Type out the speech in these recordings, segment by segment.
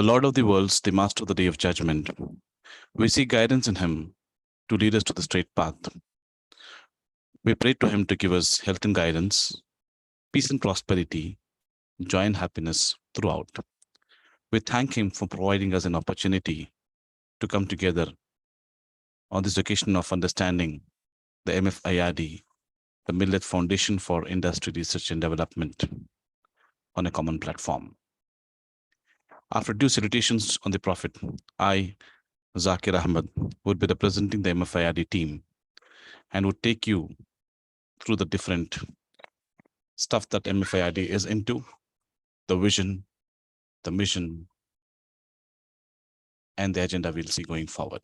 the Lord of the worlds, the Master of the Day of Judgment. We seek guidance in Him to lead us to the straight path. We pray to Him to give us health and guidance, peace and prosperity, joy and happiness throughout. We thank Him for providing us an opportunity to come together on this occasion of understanding the MFIRD, the Millet Foundation for Industry Research and Development, on a common platform. After due salutations on the Prophet, I, Zakir Ahmed, would be representing the MFIRD team and would take you through the different stuff that MFIRD is into, the vision, the mission, and the agenda we'll see going forward.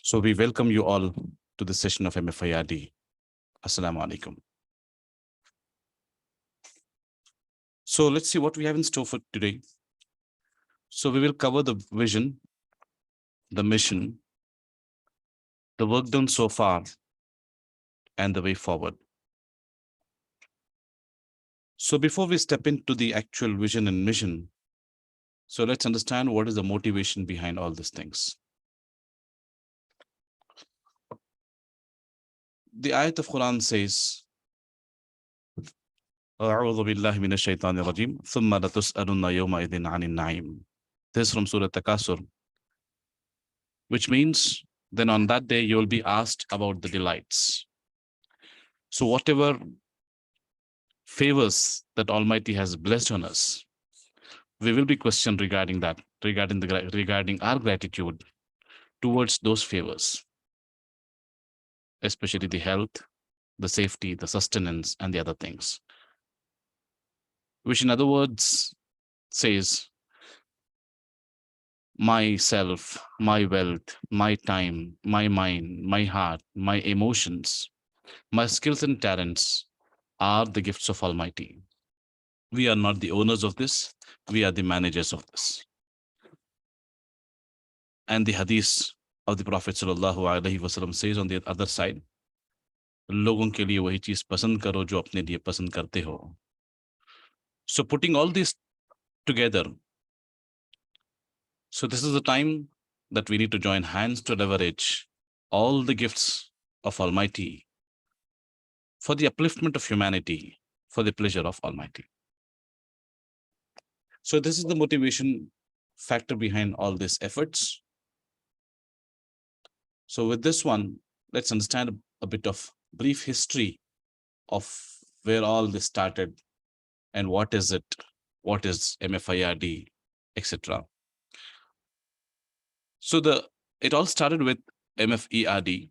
So we welcome you all to this session of MFIRD. Assalamu alaikum. So let's see what we have in store for today. So we will cover the vision, the mission, the work done so far, and the way forward. So before we step into the actual vision and mission, so let's understand what is the motivation behind all these things. The ayat of Quran says, أعوذ بالله من الشيطان الرجيم ثم لتسألن يومئذ عن النعيم. This is from Surah Takasur, which means then on that day you will be asked about the delights. So whatever favors that Almighty has blessed on us, we will be questioned regarding that, regarding our gratitude towards those favors, especially the health, the safety, the sustenance, and the other things. Which in other words says, myself, my wealth, my time, my mind, my heart, my emotions, my skills and talents are the gifts of Almighty. We are not the owners of this, we are the managers of this. And the hadith of the Prophet ﷺ says on the other side, लोगों के लिए वही चीज पसंद करो जो अपने लिए पसंद करते हो. So putting all this together, so this is the time that we need to join hands to leverage all the gifts of Almighty for the upliftment of humanity, for the pleasure of Almighty. So this is the motivation factor behind all these efforts. So with this one, let's understand a bit of brief history of where all this started and what is it, what is MFIRD, etc. So it all started with MFIRD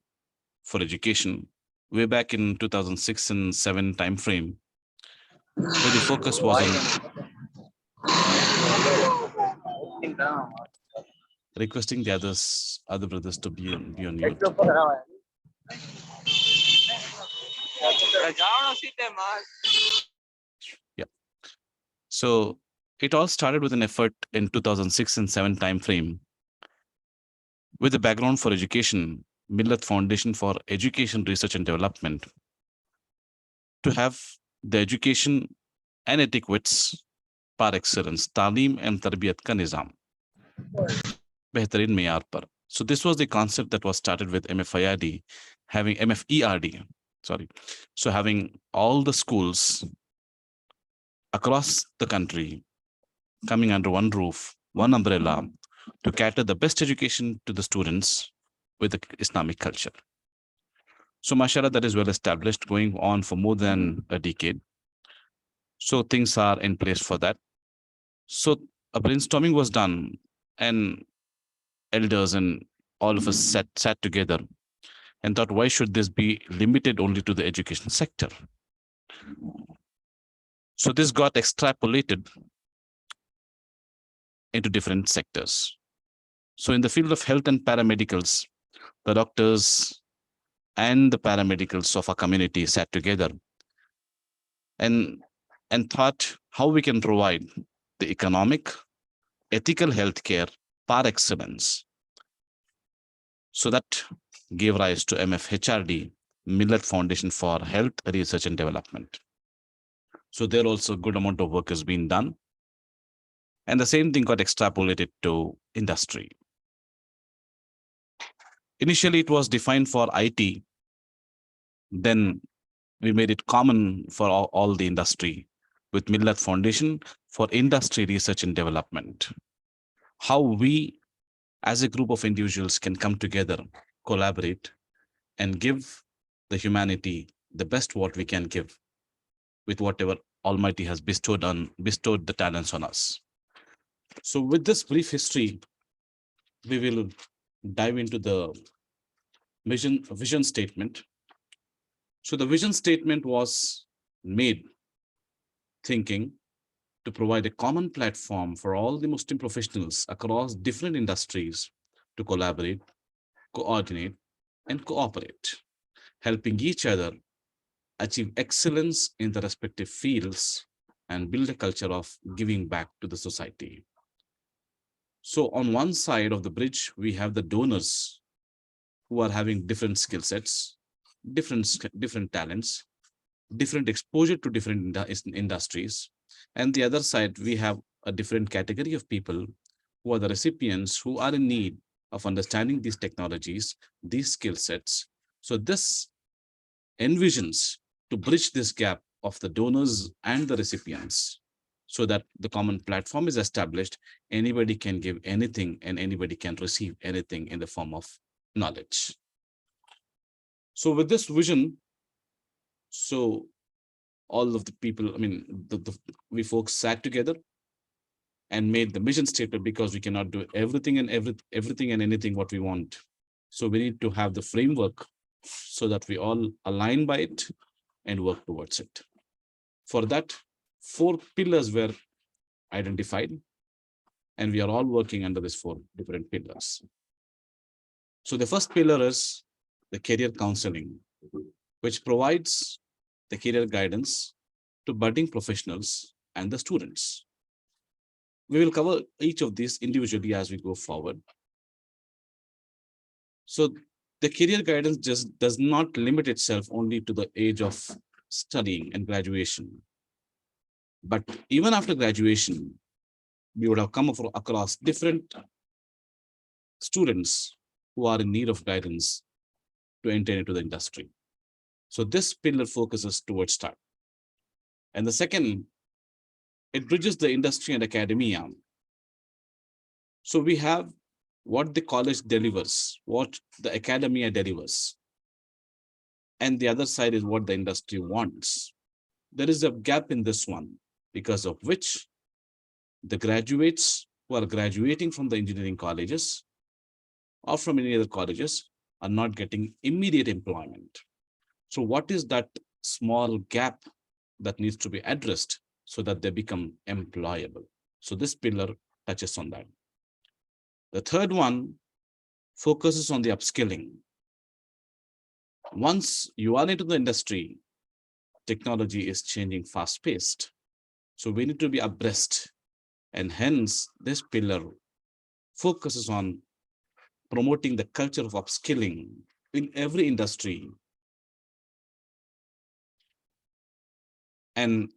for education way back in 2006 and 7 timeframe, where the focus was on requesting the other brothers to be on mute. Yeah. So it all started with an effort in 2006 and 7 timeframe with the background for education, Millet Foundation for Education, Research and Development, to have the education and etiquettes par excellence, talim and tarbiyat ka nizam, behtareen meeyar par. So this was the concept that was started with MFIRD, having MFERD, so having all the schools across the country coming under one roof, one umbrella, to cater the best education to the students with the Islamic culture. So mashallah, that is well established, going on for more than a decade. So things are in place for that. So a brainstorming was done and elders and all of us sat together and thought, why should this be limited only to the education sector? So this got extrapolated into different sectors. So in the field of health and paramedicals, the doctors and the paramedicals of our community sat together and thought how we can provide the economic, ethical healthcare par excellence. So that gave rise to MFHRD, Millet Foundation for Health, Research and Development. So there also a good amount of work has been done. And the same thing got extrapolated to industry. Initially, it was defined for IT. Then we made it common for all the industry with Millet Foundation for industry research and development. How we as a group of individuals can come together, collaborate, and give the humanity the best what we can give with whatever Almighty has bestowed the talents on us. So with this brief history, we will dive into the vision statement. So the vision statement was made thinking to provide a common platform for all the Muslim professionals across different industries to collaborate, coordinate, and cooperate, helping each other achieve excellence in the respective fields and build a culture of giving back to the society. So on one side of the bridge, we have the donors who are having different skill sets, different talents, different exposure to different industries. And the other side, we have a different category of people who are the recipients who are in need of understanding these technologies, these skill sets. So this envisions to bridge this gap of the donors and the recipients so that the common platform is established. Anybody can give anything and anybody can receive anything in the form of knowledge. So with this vision, so all of the people, I mean, we folks sat together and made the mission statement because we cannot do everything and everything and anything what we want. So we need to have the framework so that we all align by it and work towards it. For that, 4 pillars were identified, and we are all working under these 4 different pillars. So the first pillar is the career counseling, which provides the career guidance to budding professionals and the students. We will cover each of these individually as we go forward. So the career guidance just does not limit itself only to the age of studying and graduation. But even after graduation, we would have come across different students who are in need of guidance to enter into the industry. So this pillar focuses towards that. And the second, it bridges the industry and academia. So we have what the college delivers, what the academia delivers. And the other side is what the industry wants. There is a gap in this one, because of which the graduates who are graduating from the engineering colleges or from any other colleges are not getting immediate employment. So what is that small gap that needs to be addressed so that they become employable? So this pillar touches on that. The third one focuses on the upskilling. Once you are into the industry, technology is changing fast-paced. So we need to be abreast. And hence, this pillar focuses on promoting the culture of upskilling in every industry. And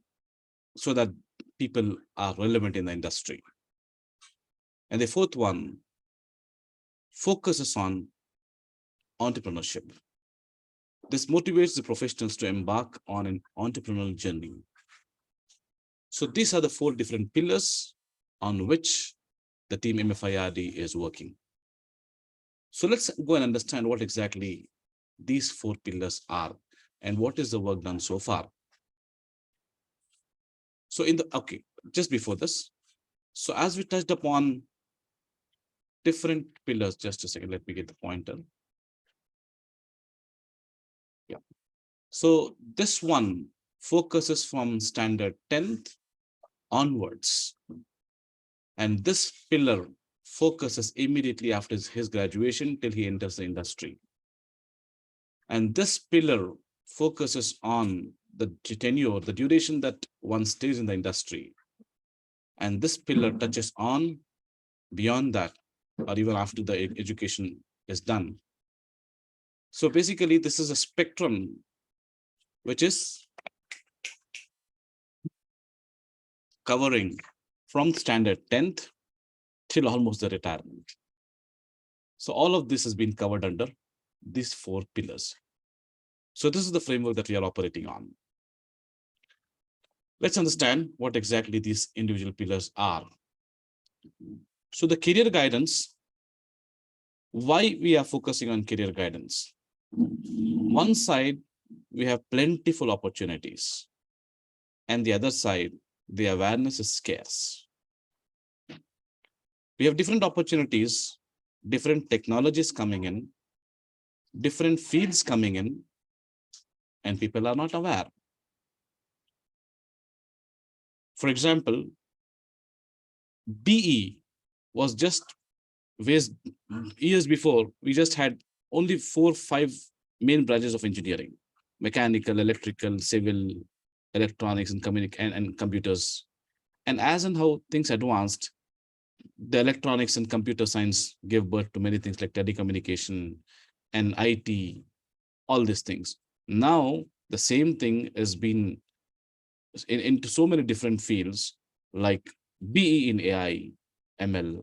so that people are relevant in the industry. And the fourth one focuses on entrepreneurship. This motivates the professionals to embark on an entrepreneurial journey. So these are the 4 different pillars on which the team MFIRD is working. So let's go and understand what exactly these 4 pillars are and what is the work done so far. So just before this, so as we touched upon different pillars, just a second, let me get the pointer. Yeah. So this one focuses from standard 10th onwards. And this pillar focuses immediately after his graduation till he enters the industry. And this pillar focuses on the tenure, the duration that one stays in the industry. And this pillar touches on beyond that, or even after the education is done. So basically, this is a spectrum which is covering from standard 10th till almost the retirement. So all of this has been covered under these 4 pillars. So this is the framework that we are operating on. Let's understand what exactly these individual pillars are. So the career guidance, why we are focusing on career guidance? One side, we have plentiful opportunities, and the other side, the awareness is scarce. We have different opportunities, different technologies coming in, different fields coming in, and people are not aware. For example, BE was just years before, we just had only 4-5 main branches of engineering: mechanical, electrical, civil, electronics, and computers. And as and how things advanced, the electronics and computer science gave birth to many things like telecommunication and IT, all these things. Now, the same thing has been into so many different fields, like BE in AI, ML,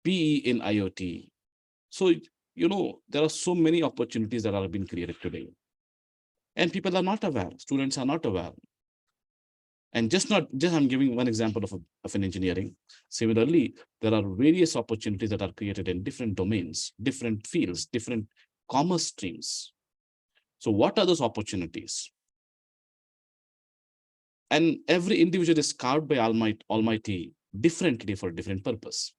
BE in IoT. So, there are so many opportunities that are being created today. And people are not aware, students are not aware. And just I'm giving one example of an engineering. Similarly, there are various opportunities that are created in different domains, different fields, different commerce streams. So what are those opportunities? And every individual is carved by Almighty differently for a different purpose.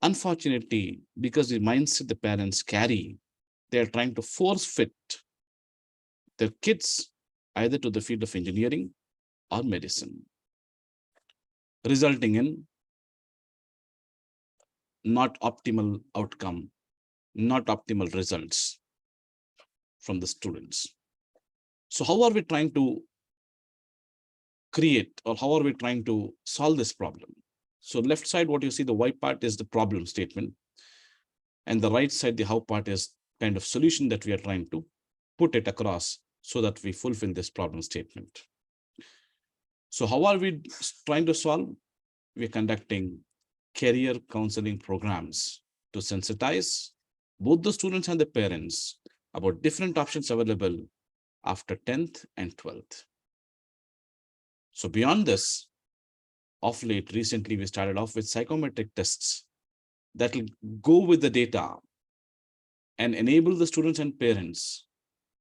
Unfortunately, because the mindset the parents carry, they are trying to force fit their kids either to the field of engineering or medicine, resulting in not optimal outcome, not optimal results from the students. So how are we trying to create, or how are we trying to solve this problem? So left side, what you see, the Y part is the problem statement, and the right side, the how part is kind of solution that we are trying to put it across so that we fulfill this problem statement. So how are we trying to solve? We're conducting career counseling programs to sensitize both the students and the parents about different options available after 10th and 12th. So beyond this, of late, recently, we started off with psychometric tests that will go with the data and enable the students and parents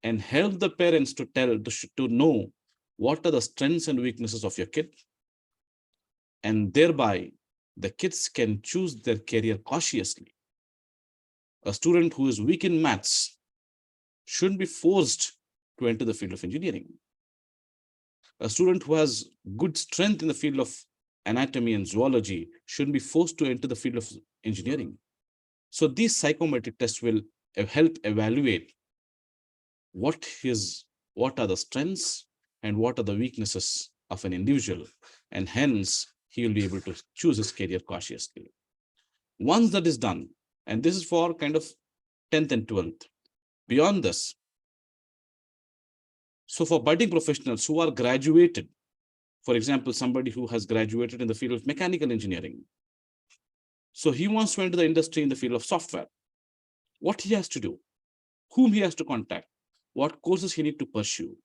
and help the parents to know what are the strengths and weaknesses of your kid. And thereby, the kids can choose their career cautiously. A student who is weak in maths shouldn't be forced to enter the field of engineering. A student who has good strength in the field of anatomy and zoology shouldn't be forced to enter the field of engineering. So these psychometric tests will help evaluate what are the strengths and what are the weaknesses of an individual, and hence he will be able to choose his career cautiously. Once that is done, and this is for kind of 10th and 12th, beyond this, so for budding professionals who are graduated, for example, somebody who has graduated in the field of mechanical engineering, so he wants to enter the industry in the field of software, what he has to do, whom he has to contact, what courses he need to pursue,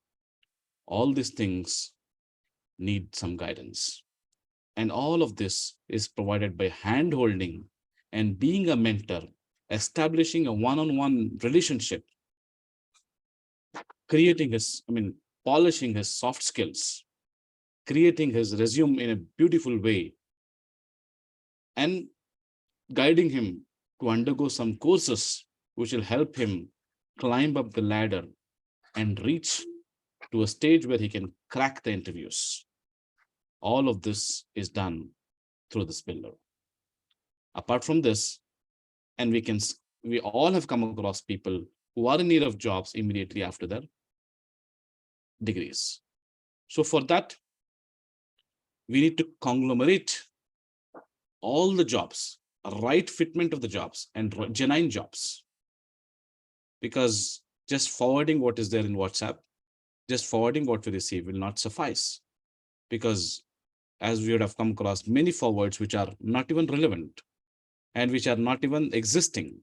all these things need some guidance. And all of this is provided by hand-holding and being a mentor, establishing a one-on-one relationship, polishing his soft skills, creating his resume in a beautiful way, and guiding him to undergo some courses which will help him climb up the ladder and reach to a stage where he can crack the interviews. All of this is done through this pillar. Apart from this, and we all have come across people who are in need of jobs immediately after their degrees. So for that, we need to conglomerate all the jobs, right fitment of the jobs, and genuine jobs. Because just forwarding what is there in WhatsApp, just forwarding what we receive will not suffice. Because as we would have come across many forwards which are not even relevant and which are not even existing,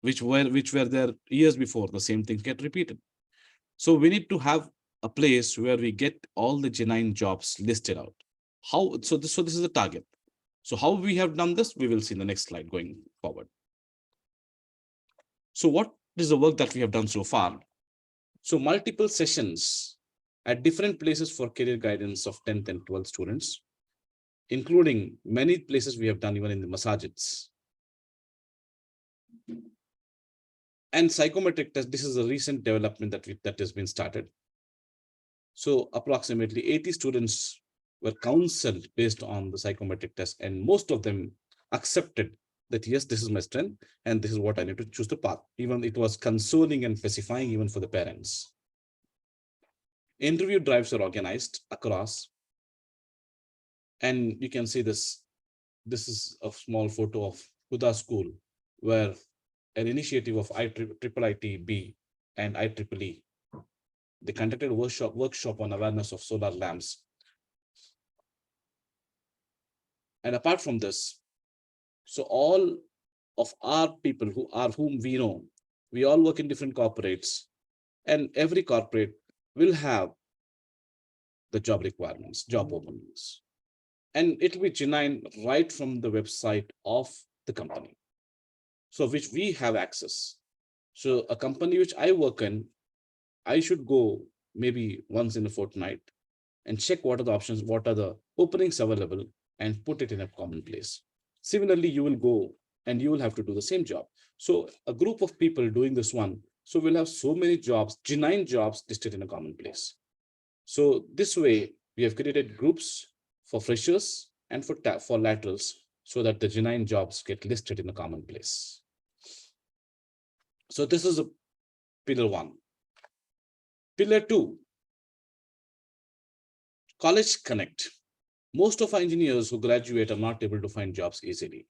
which were there years before. The same things get repeated. So we need to have a place where we get all the genuine jobs listed out. How so this is the target. So how we have done this, we will see in the next slide going forward. So what is the work that we have done so far? So multiple sessions at different places for career guidance of 10th and 12th students, including many places we have done even in the masajids. And psychometric test, this is a recent development that has been started. So approximately 80 students were counseled based on the psychometric test, and most of them accepted that yes, this is my strength and this is what I need to choose the path. Even it was consoling and pacifying even for the parents. Interview drives are organized across, and you can see this. This is a small photo of Huda School, where an initiative of IIITB and IEEE, they conducted a workshop on awareness of solar lamps. And apart from this, so all of our people whom we know, we all work in different corporates, and every corporate will have the job requirements, job openings, and it will be genuine right from the website of the company, so which we have access. So a company which I work in, I should go maybe once in a fortnight and check what are the options, what are the openings available, and put it in a common place. Similarly, you will go and you will have to do the same job. So a group of people doing this one, so we'll have so many jobs, genuine jobs listed in a common place. So this way, we have created groups for freshers and for laterals, so that the genuine jobs get listed in a common place. So this is a pillar one. Pillar two, College Connect. Most of our engineers who graduate are not able to find jobs easily.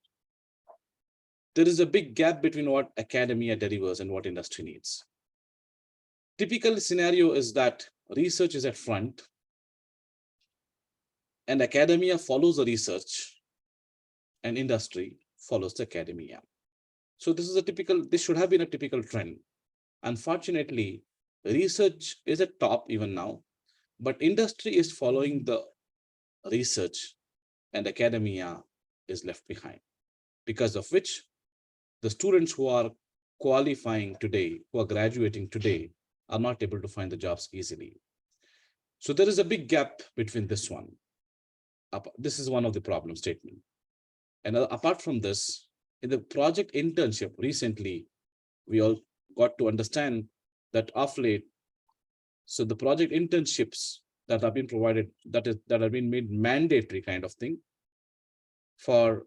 There is a big gap between what academia delivers and what industry needs. Typical scenario is that research is at front and academia follows the research and industry follows the academia. So this should have been a typical trend. Unfortunately, research is at top even now, but industry is following the research and academia is left behind, because of which the students who are qualifying today, who are graduating today, are not able to find the jobs easily. So there is a big gap between this one. This is one of the problem statement. And apart from this, in the project internship recently, we all got to understand that of late, so the project internships that have been provided, that have been made mandatory kind of thing. For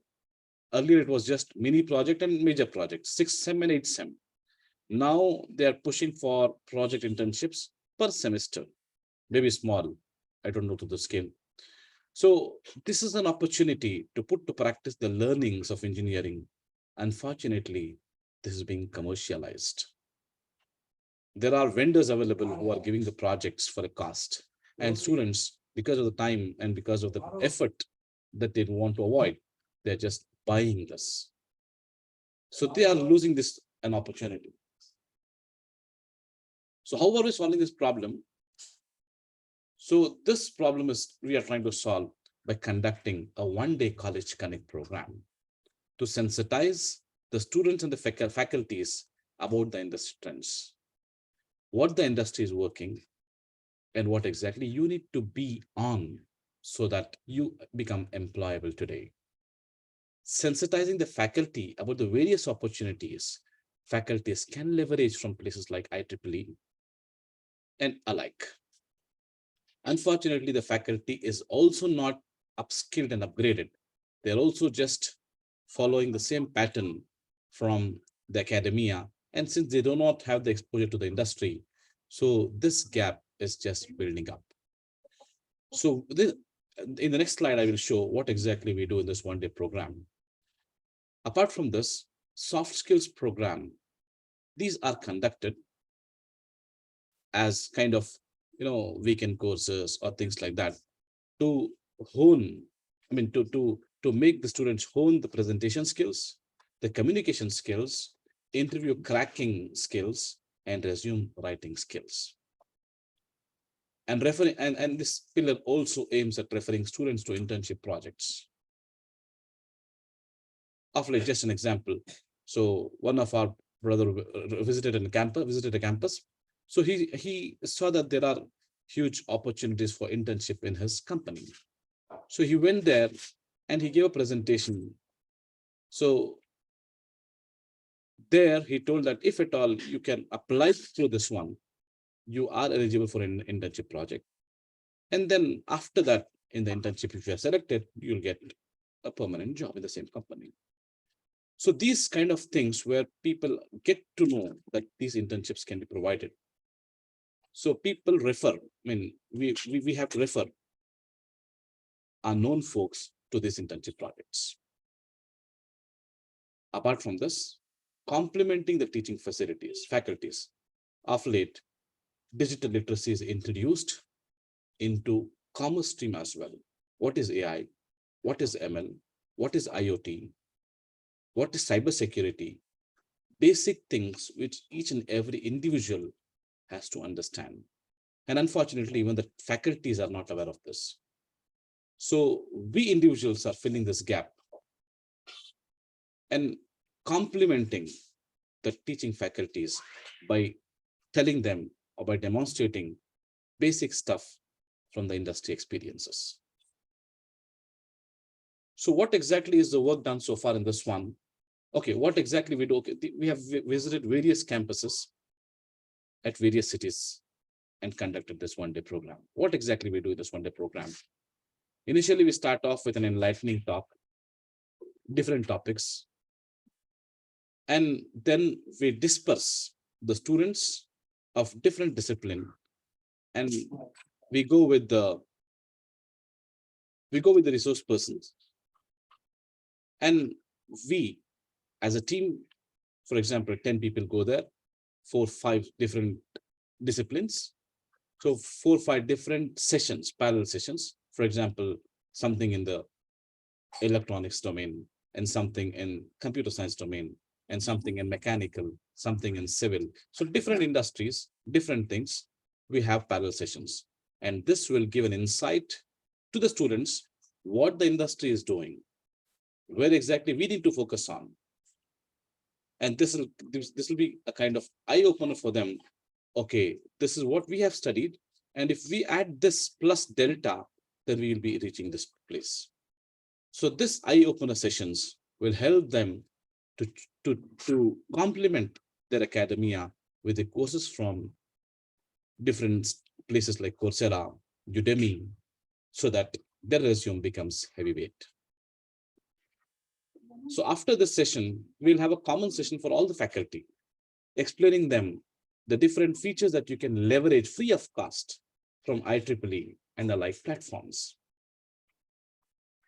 earlier, it was just mini project and major project, 6 sem and 8 sem. Now they are pushing for project internships per semester, maybe small, I don't know to the scale. So this is an opportunity to put to practice the learnings of engineering. Unfortunately, this is being commercialized. There are vendors available who are giving the projects for a cost, and students, because of the time and because of the effort that they want to avoid, they're just buying this. So they are losing this an opportunity. So how are we solving this problem? So this problem is we are trying to solve by conducting a one-day College Connect program to sensitize the students and the faculties about the industry trends, what the industry is working, and what exactly you need to be on so that you become employable today. Sensitizing the faculty about the various opportunities faculties can leverage from places like IEEE and alike. Unfortunately, the faculty is also not upskilled and upgraded. They're also just following the same pattern from the academia. And since they do not have the exposure to the industry, so this gap is just building up. So in the next slide, I will show what exactly we do in this one-day program. Apart from this, soft skills program, these are conducted as kind of weekend courses or things like that to hone, to make the students hone the presentation skills, the communication skills, interview cracking skills, and resume writing skills. And referring and this pillar also aims at referring students to internship projects. Of like just an example. So one of our brother visited a campus. So he saw that there are huge opportunities for internship in his company. So he went there and he gave a presentation. So there he told that if at all you can apply through this one, you are eligible for an internship project. And then after that, in the internship, if you are selected, you'll get a permanent job in the same company. So these kind of things where people get to know that these internships can be provided. So people refer, we have to refer our known folks to these internship projects. Apart from this, complementing the teaching faculties, of late, digital literacy is introduced into commerce stream as well. What is AI? What is ML? What is IoT? What is cybersecurity? Basic things which each and every individual has to understand. And unfortunately, even the faculties are not aware of this. So we individuals are filling this gap and complementing the teaching faculties by telling them or by demonstrating basic stuff from the industry experiences. So what exactly is the work done so far in this one? Okay, what exactly we do? Okay, we have visited various campuses at various cities and conducted this one-day program. What exactly we do in this one-day program? Initially, we start off with an enlightening talk, different topics, and then we disperse the students of different discipline, and we go with the resource persons, and we as a team, for example, 10 people go there, 4-5 different disciplines. So 4-5 different sessions, parallel sessions. For example, something in the electronics domain, and something in computer science domain, and something in mechanical, something in civil. So different industries, different things, we have parallel sessions. And this will give an insight to the students what the industry is doing, where exactly we need to focus on. And this will be a kind of eye-opener for them. Okay, this is what we have studied. And if we add this plus delta, then we will be reaching this place. So this eye-opener sessions will help them to complement their academia with the courses from different places like Coursera, Udemy, so that their resume becomes heavyweight. So after this session, we'll have a common session for all the faculty, explaining them the different features that you can leverage free of cost from IEEE and the like platforms.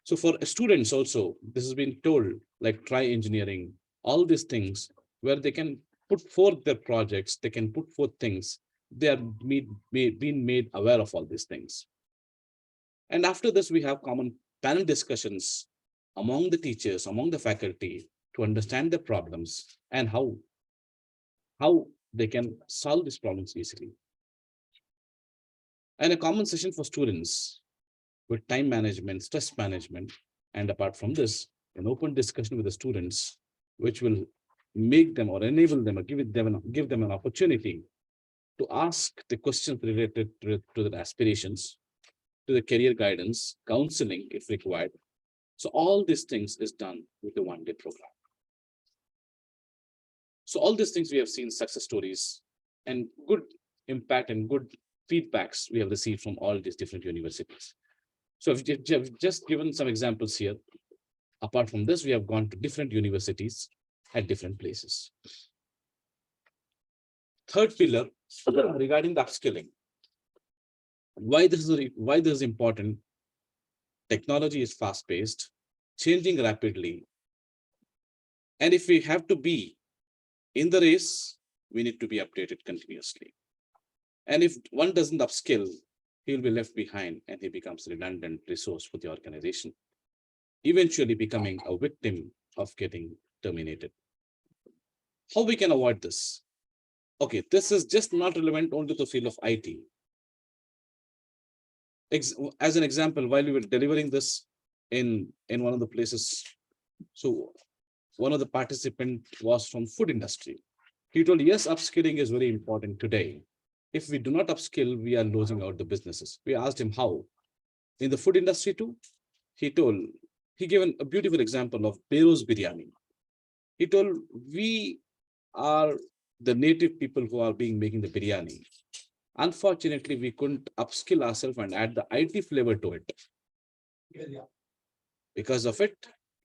So for students also, this has been told, like try engineering, all these things where they can put forth their projects, they can put forth things, they are being made aware of all these things. And after this, we have common panel discussions among the teachers, among the faculty, to understand the problems and how they can solve these problems easily. And a common session for students with time management, stress management, and apart from this, an open discussion with the students, which will make them or enable them or give them an opportunity to ask the questions related to their aspirations, to the career guidance, counseling if required. So all these things is done with the one-day program. So all these things we have seen success stories and good impact and good feedbacks we have received from all these different universities. So I've just given some examples here. Apart from this, we have gone to different universities at different places. Third pillar regarding the upskilling. Why this is important? Technology is fast-paced, changing rapidly. And if we have to be in the race, we need to be updated continuously. And if one doesn't upskill, he will be left behind and he becomes a redundant resource for the organization, eventually becoming a victim of getting terminated. How we can avoid this? Okay, this is just not relevant only to the field of IT. As an example, while we were delivering this in one of the places, so one of the participant was from food industry. He told, yes, upskilling is very important today. If we do not upskill, we are losing out the businesses. We asked him how. In the food industry too, he told, he gave a beautiful example of Bero's biryani. He told, we are the native people who are being making the biryani. Unfortunately, we couldn't upskill ourselves and add the IT flavor to it. Because of it,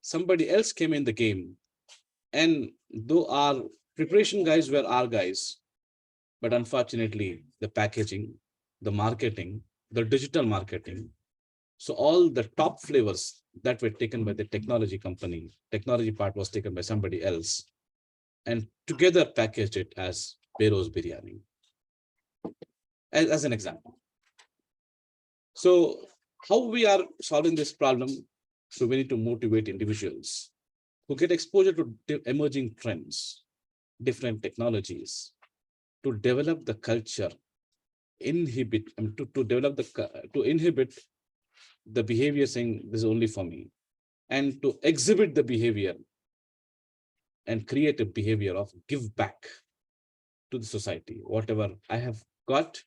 somebody else came in the game. And though our preparation guys were our guys, but unfortunately, the packaging, the marketing, the digital marketing, so all the top flavors that were taken by the technology company, technology part was taken by somebody else, and together packaged it as Bero's biryani, as an example. So how we are solving this problem? So we need to motivate individuals who get exposure to emerging trends, different technologies, to develop the culture, to inhibit the behavior saying this is only for me, and to exhibit the behavior and create a behavior of give back to the society. Whatever I have got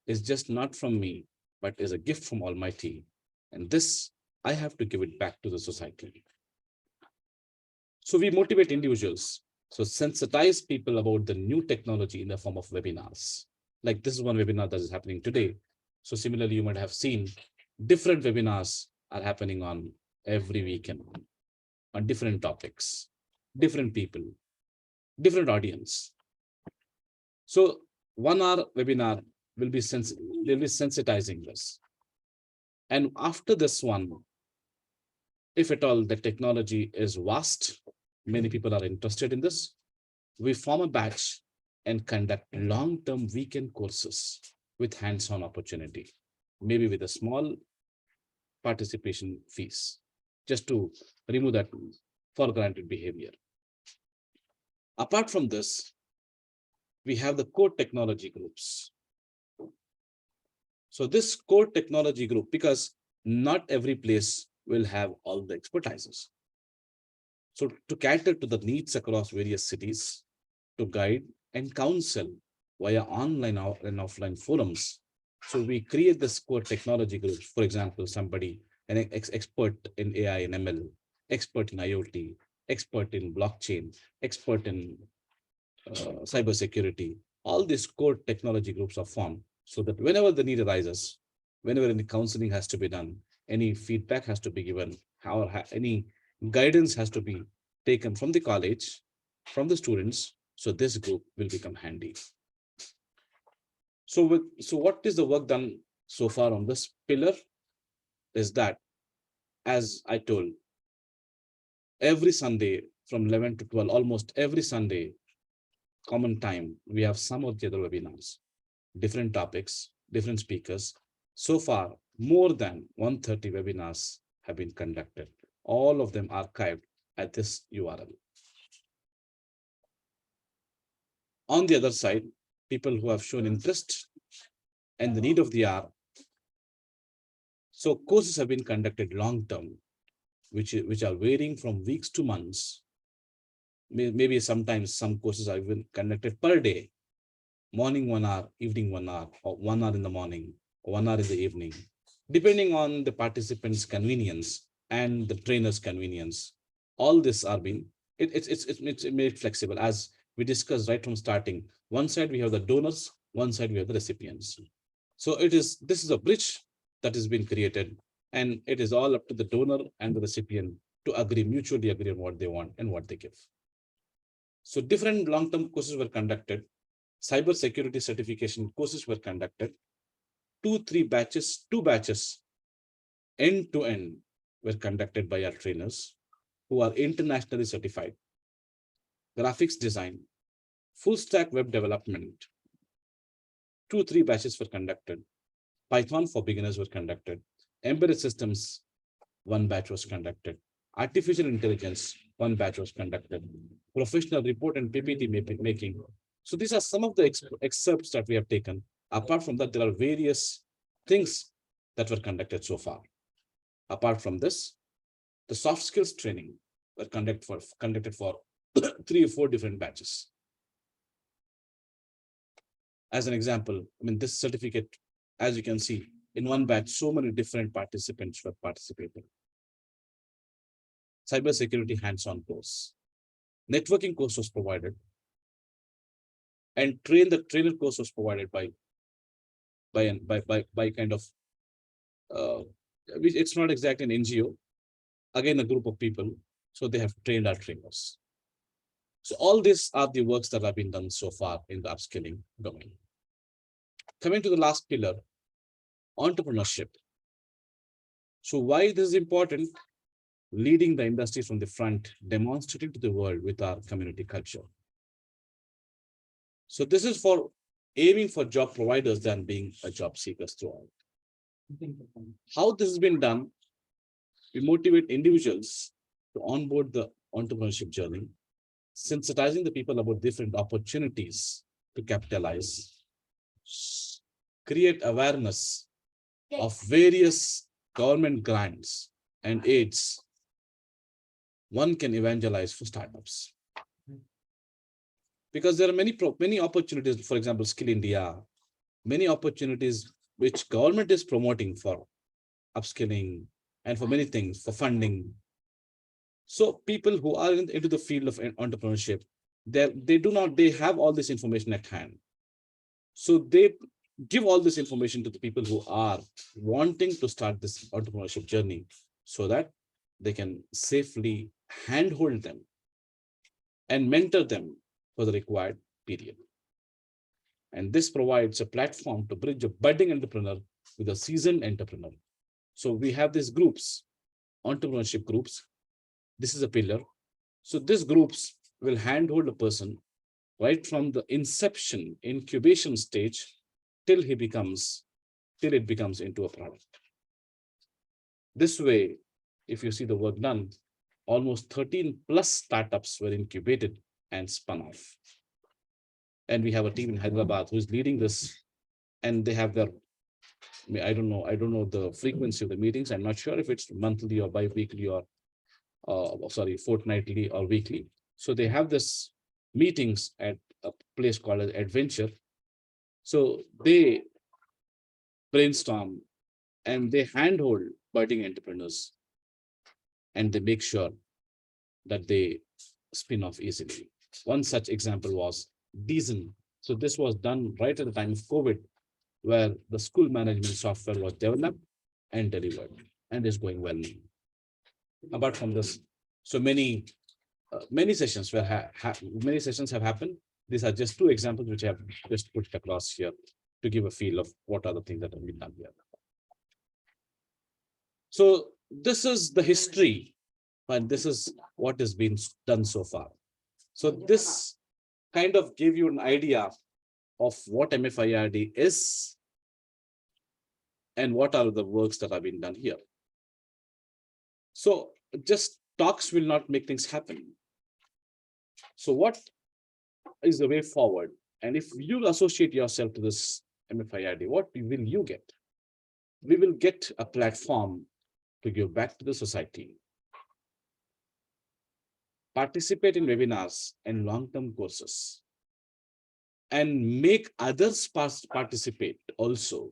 is just not from me, but is a gift from Almighty. And this, I have to give it back to the society. So we motivate individuals. So sensitize people about the new technology in the form of webinars. Like this is one webinar that is happening today. So similarly, you might have seen different webinars are happening on every weekend on different topics, different people, different audience. So 1 hour webinar will be they'll be sensitizing this. And after this one, if at all the technology is vast, many people are interested in this, we form a batch and conduct long-term weekend courses with hands-on opportunity, maybe with a small participation fees, just to remove that for granted behavior. Apart from this, we have the core technology groups. So this core technology group, because not every place will have all the expertises. So to cater to the needs across various cities, to guide and counsel via online and offline forums. So we create this core technology group. For example, somebody, an expert in AI and ML, expert in IoT, expert in blockchain, expert in cybersecurity. All these core technology groups are formed so that whenever the need arises, whenever any counseling has to be done, any feedback has to be given, or any guidance has to be taken from the college, from the students, so this group will become handy. So what is the work done so far on this pillar is that, as I told, every Sunday from 11 to 12, almost every Sunday, common time, we have some of the other webinars, different topics, different speakers. So far, more than 130 webinars have been conducted. All of them archived at this URL. On the other side, people who have shown interest and the need of the hour. So courses have been conducted long term, which are varying from weeks to months. Maybe sometimes some courses are even conducted per day, morning 1 hour, evening 1 hour, or 1 hour in the morning, or 1 hour in the evening, depending on the participants' convenience and the trainer's convenience. All this are being, it's made flexible. As we discussed right from starting, one side we have the donors, one side we have the recipients. So this is a bridge that has been created, and it is all up to the donor and the recipient to mutually agree on what they want and what they give. So different long-term courses were conducted. Cyber security certification courses were conducted. Two batches, end to end, were conducted by our trainers who are internationally certified. Graphics design, full stack web development, 2-3 batches were conducted. Python for beginners was conducted. Embedded systems, one batch was conducted. Artificial intelligence, one batch was conducted. Professional report and PPT making. So these are some of the excerpts that we have taken. Apart from that, there are various things that were conducted so far. Apart from this, the soft skills training were conducted for 3 or 4 different batches. As an example, I mean, this certificate, as you can see, in one batch, so many different participants were participating. Cybersecurity hands-on course. Networking course was provided. And the trainer course was provided by kind of, it's not exactly an NGO, again, a group of people. So they have trained our trainers. So all these are the works that have been done so far in the upskilling domain. Coming to the last pillar, entrepreneurship. So why this is important? Leading the industry from the front, demonstrating to the world with our community culture. So this is for aiming for job providers than being a job seekers throughout. How this has been done, we motivate individuals to onboard the entrepreneurship journey, sensitizing the people about different opportunities to capitalize, create awareness of various government grants and aids one can evangelize for startups. Because there are many opportunities, for example, Skill India, many opportunities which government is promoting for upskilling and for many things, for funding. So people who are into the field of entrepreneurship, they have all this information at hand. So they give all this information to the people who are wanting to start this entrepreneurship journey so that they can safely handhold them and mentor them for the required period. And this provides a platform to bridge a budding entrepreneur with a seasoned entrepreneur. So we have these groups, entrepreneurship groups. This is a pillar. So these groups will handhold a person right from the inception, incubation stage, till it becomes into a product. This way, if you see the work done, almost 13 plus startups were incubated and spun off. And we have a team in Hyderabad who is leading this, and they have their, I don't know the frequency of the meetings. I'm not sure if it's monthly or bi-weekly or fortnightly or weekly. So they have this meetings at a place called Adventure. So they brainstorm and they handhold budding entrepreneurs, and they make sure that they spin off easily. One such example was Deezen. So this was done right at the time of COVID, where the school management software was developed and delivered, and is going well. Apart from this, so many sessions have happened. These are just 2 examples which I have just put across here to give a feel of what are the things that have been done here. So this is the history, and this is what has been done so far. So this kind of gave you an idea of what MFIRD is and what are the works that have been done here. So just talks will not make things happen. So what is the way forward? And if you associate yourself to this MFIRD, what will you get? We will get a platform to give back to the society, participate in webinars and long-term courses, and make others participate also.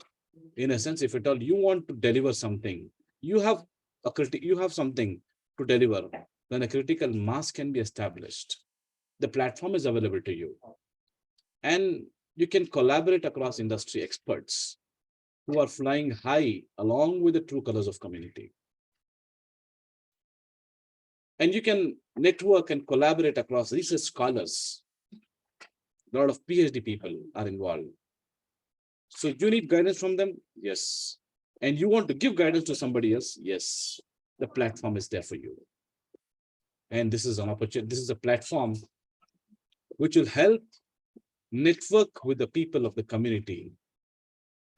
In a sense, if at all you want to deliver something, you have something to deliver, then a critical mass can be established. The platform is available to you, and you can collaborate across industry experts who are flying high along with the true colors of community. And you can network and collaborate across research scholars. A lot of PhD people are involved. So you need guidance from them? Yes. And you want to give guidance to somebody else? Yes. The platform is there for you. And this is an opportunity. This is a platform which will help network with the people of the community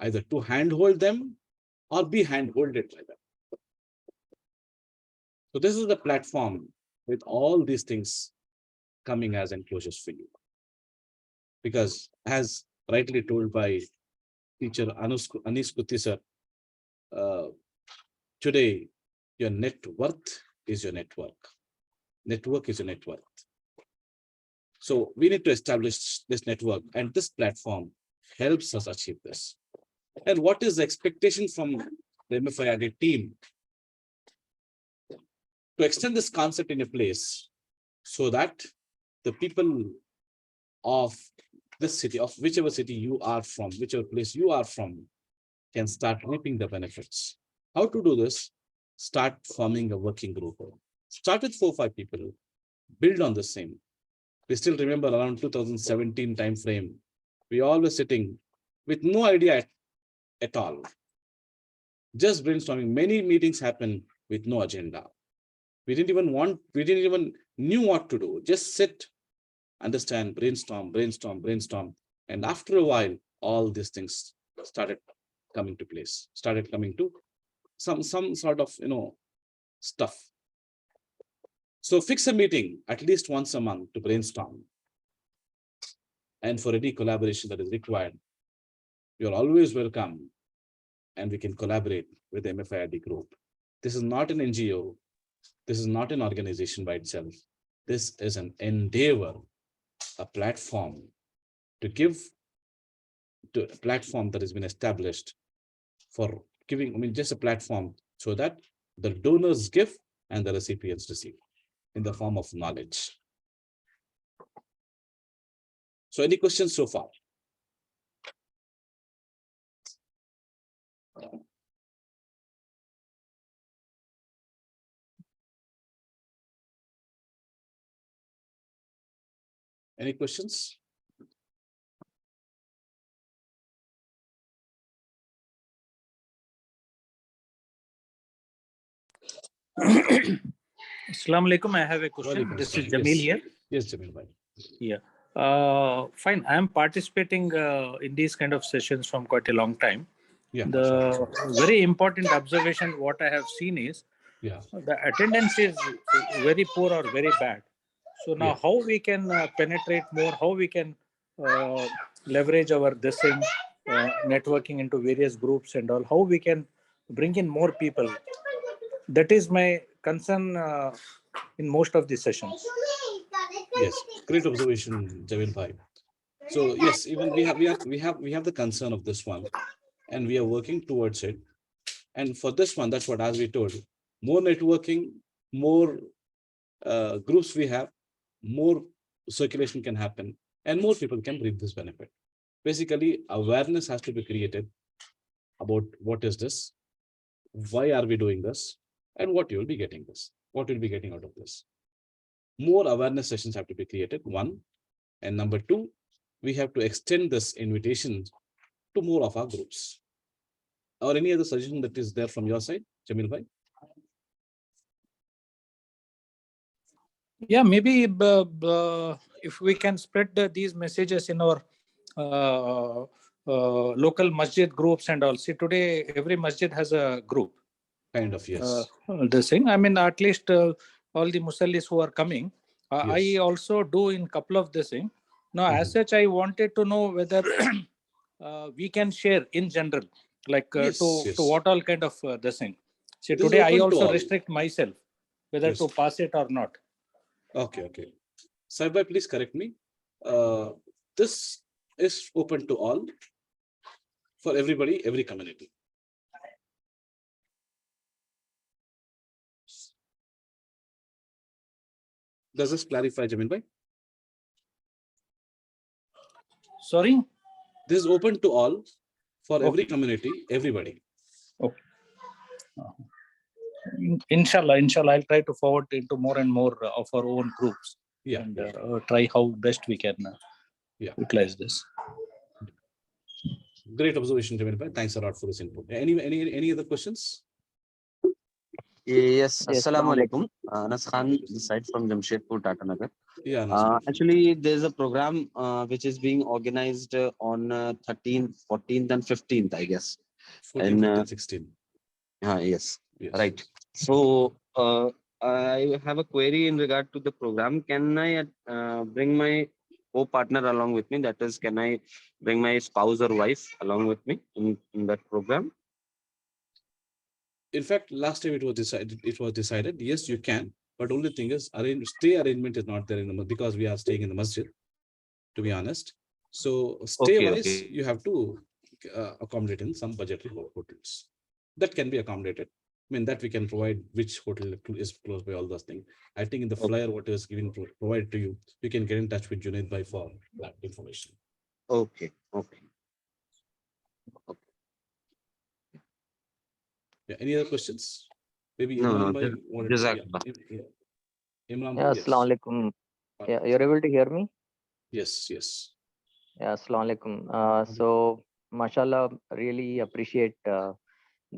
either to handhold them or be handholded by them. So this is the platform with all these things coming as enclosures for you. Because as rightly told by teacher Anis Kutti sir, today your net worth is your network. Network is your net worth. So we need to establish this network, and this platform helps us achieve this. And what is the expectation from the MFIRD team? To extend this concept in a place so that the people of this city, of whichever city you are from, whichever place you are from, can start reaping the benefits. How to do this? Start forming a working group. Start with 4 or 5 people, build on the same. We still remember around 2017 time frame, we all were sitting with no idea at all. Just brainstorming. Many meetings happen with no agenda. We didn't even knew what to do. Just sit, understand, brainstorm. And after a while, all these things started coming to place, started coming to some sort of, stuff. So fix a meeting at least once a month to brainstorm. And for any collaboration that is required, you're always welcome, and we can collaborate with the MFIRD group. This is not an NGO. This is not an organization by itself. This is an endeavor, a platform to give to a platform that has been established for giving, just a platform so that the donors give and the recipients receive in the form of knowledge. So any questions so far? Any questions? Assalamu alaikum. I have a question. This is Jamil here. Yes, Jamil bhai. Yeah. Fine. I am participating in these kind of sessions from quite a long time. Yeah. The very important observation what I have seen is the attendance is very poor or very bad. So now how we can penetrate more, how we can leverage our this thing, networking into various groups and all, how we can bring in more people. That is my concern in most of the sessions. Yes, great observation, Jamil bhai. So yes, even we have the concern of this one, and we are working towards it. And for this one, that's what, as we told, more networking, more groups we have, more circulation can happen, and more people can reap this benefit. Basically, awareness has to be created about what is this, why are we doing this, and what you will be getting out of this. More awareness sessions have to be created, one. And number two, we have to extend this invitation to more of our groups. Or any other suggestion that is there from your side, Jamil bhai? Yeah, maybe if we can spread these messages in our local masjid groups and all. See, today every masjid has a group. Kind of, yes. The thing, I mean, at least all the musallis who are coming, I also do in couple of this thing. Now, as such, I wanted to know whether we can share in general, like to what all kind of this thing. See, this today I also restrict myself whether to pass it or not. Okay. Sahib, please correct me. This is open to all, for everybody, every community. Does this clarify, Jamil bhai? Sorry? This is open to all, for every community, everybody. Okay. Inshallah, I'll try to forward into more and more of our own groups. And try how best we can utilize this. Great observation, Jamil bhai. Thanks a lot for this input. Any other questions? Yes, Yes, Assalamu Assalamu alaikum. Anas Khan, this side from Jamshedpur, Tatanagar. Yeah, Nazim. Actually, there's a program which is being organized on 13th, 14th, and 15th, I guess. 14, And 15, 16. yes, Yes. right. So I have a query in regard to the program. Can I bring my co-partner along with me? That is, can I bring my spouse or wife along with me in that program? In fact, last time it was decided, yes, you can. But only thing is, stay arrangement is not there in the because we are staying in the masjid, to be honest. So stay Okay, wise, okay. you have to accommodate in some budgetary hotels. That can be accommodated. I mean, that we can provide which hotel is close by, all those things. I think in the Okay, flyer, what is given provided to you, you can get in touch with Junaid Bhai for that information. okay, okay. Yeah. Any other questions? Maybe No, no, Imran Bhai wanted to. Yeah. Jazakallah. Imran Bhai, Yeah, yes. Assalamu alaikum. Yeah, you're able to hear me? Yes, yes. Yeah, Assalamu alaikum. So, mashallah, really appreciate the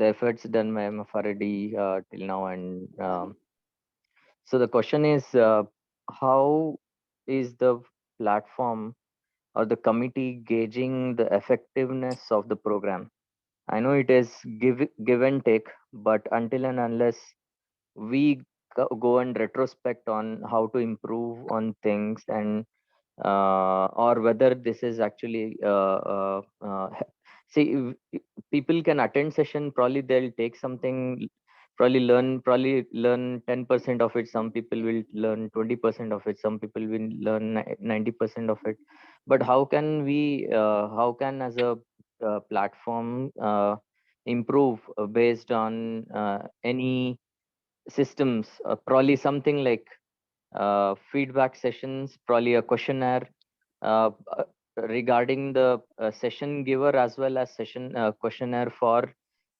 efforts done by MFIRD till now. And so the question is, how is the platform or the committee gauging the effectiveness of the program? I know it is give and take, but until and unless we go and retrospect on how to improve on things, and or whether this is actually see people can attend session, probably they'll take something, probably learn 10% of it, some people will learn 20% of it, some people will learn 90% of it. But how can we how can as a platform improve based on any systems, probably something like feedback sessions, probably a questionnaire uh, uh, regarding the session giver, as well as session questionnaire for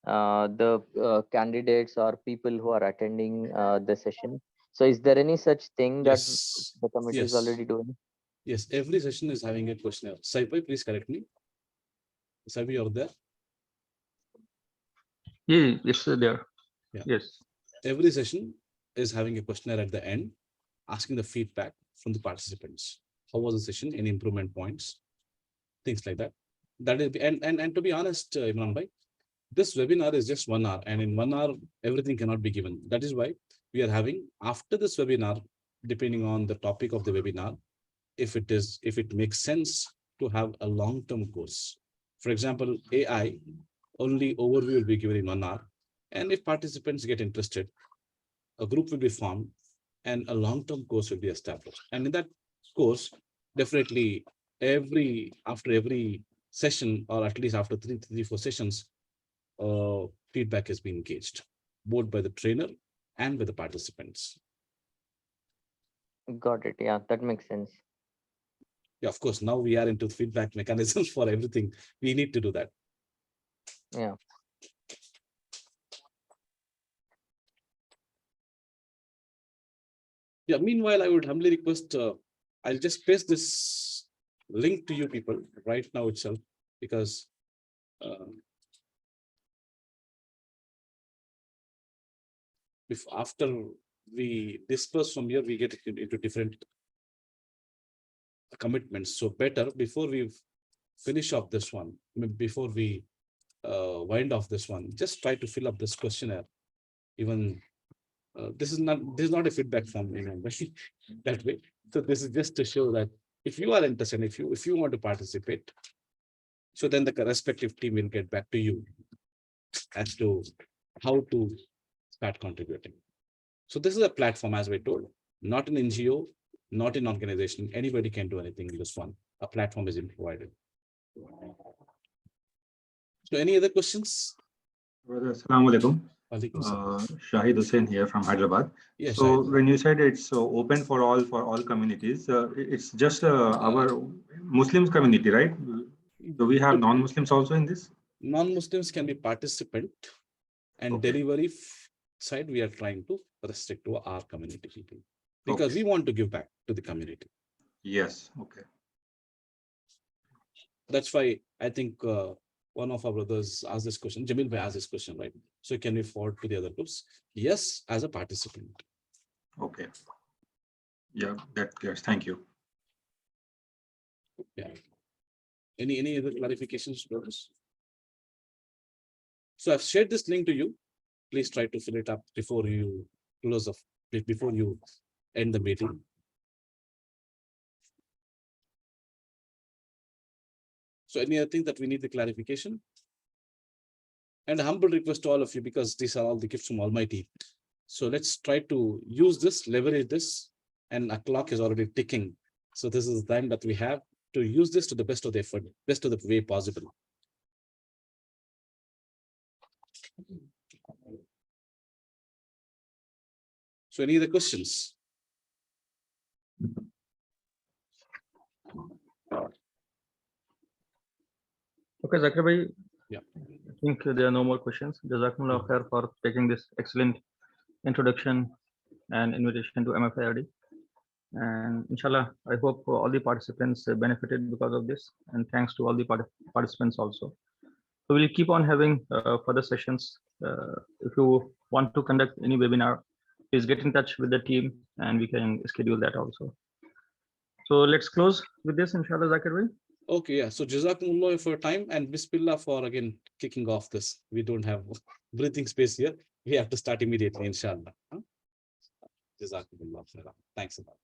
the candidates or people who are attending the session. So is there any such thing that Yes. the committee is Yes. already doing? Yes. Every session is having a questionnaire. Saipai, please correct me. Saipai, you're there? Yeah, it's there. Yeah. Yes. Every session is having a questionnaire at the end, asking the feedback from the participants. How was the session? Any improvement points? Things like that. That is, and to be honest, Imran Bhai, this webinar is just 1 hour, and in 1 hour, everything cannot be given. That is why we are having after this webinar, depending on the topic of the webinar, if it makes sense to have a long-term course. For example, AI, only overview will be given in 1 hour. And if participants get interested, a group will be formed and a long-term course will be established. And in that course, definitely after every session, or at least after three, 4 sessions, feedback has been engaged, both by the trainer and by the participants. Got it. Yeah, that makes sense. Yeah, of course, now we are into feedback mechanisms for everything. We need to do that. Yeah. Yeah, meanwhile, I would humbly request, I'll just paste this link to you people right now itself, because if after we disperse from here, we get into different commitments. So better before we finish off this one, before we wind off this one, just try to fill up this questionnaire. Even this is not a feedback from that way. So this is just to show that if you are interested, if you want to participate, so then the respective team will get back to you as to how to start contributing. So this is a platform, as we told, not an NGO, not an organization. Anybody can do anything in this one. A platform is provided. So any other questions? Assalamu alaikum. Alaikum salam. Shahid Hussain here from Hyderabad. Yes, So Shahid. when you said it's open for all communities, it's just our Muslims community, right? Do we have non-Muslims also in this? Non-Muslims can be participant, and Okay. delivery side we are trying to restrict to our community people, because Okay. we want to give back to the community. Yes. Okay. That's why I think one of our brothers asked this question. Jamil Bhai asked this question, right? So can we forward to the other groups? Yes, as a participant. Okay. Yeah, that clears. Thank you. Yeah. Any other clarifications, brothers? So I've shared this link to you. Please try to fill it up before you close off, before you end the meeting. So any other thing that we need the clarification? And a humble request to all of you, because these are all the gifts from Almighty. So let's try to use this, leverage this, and a clock is already ticking. So this is the time that we have to use this to the best of the effort, best of the way possible. So any other questions? Okay, Zakir bhai. Yeah. I think there are no more questions. Jazakumullah khair for taking this excellent introduction and invitation to MFIRD. And inshallah, I hope all the participants benefited because of this. And thanks to all the participants also. So we'll keep on having further sessions. If you want to conduct any webinar, please get in touch with the team and we can schedule that also. So let's close with this, inshallah, Zakir bhai. Okay, yeah. So Jazakumullah for your time, and Bismillah for again kicking off this. We don't have breathing space here. We have to start immediately, inshallah. Jazakumullah. Thanks a lot.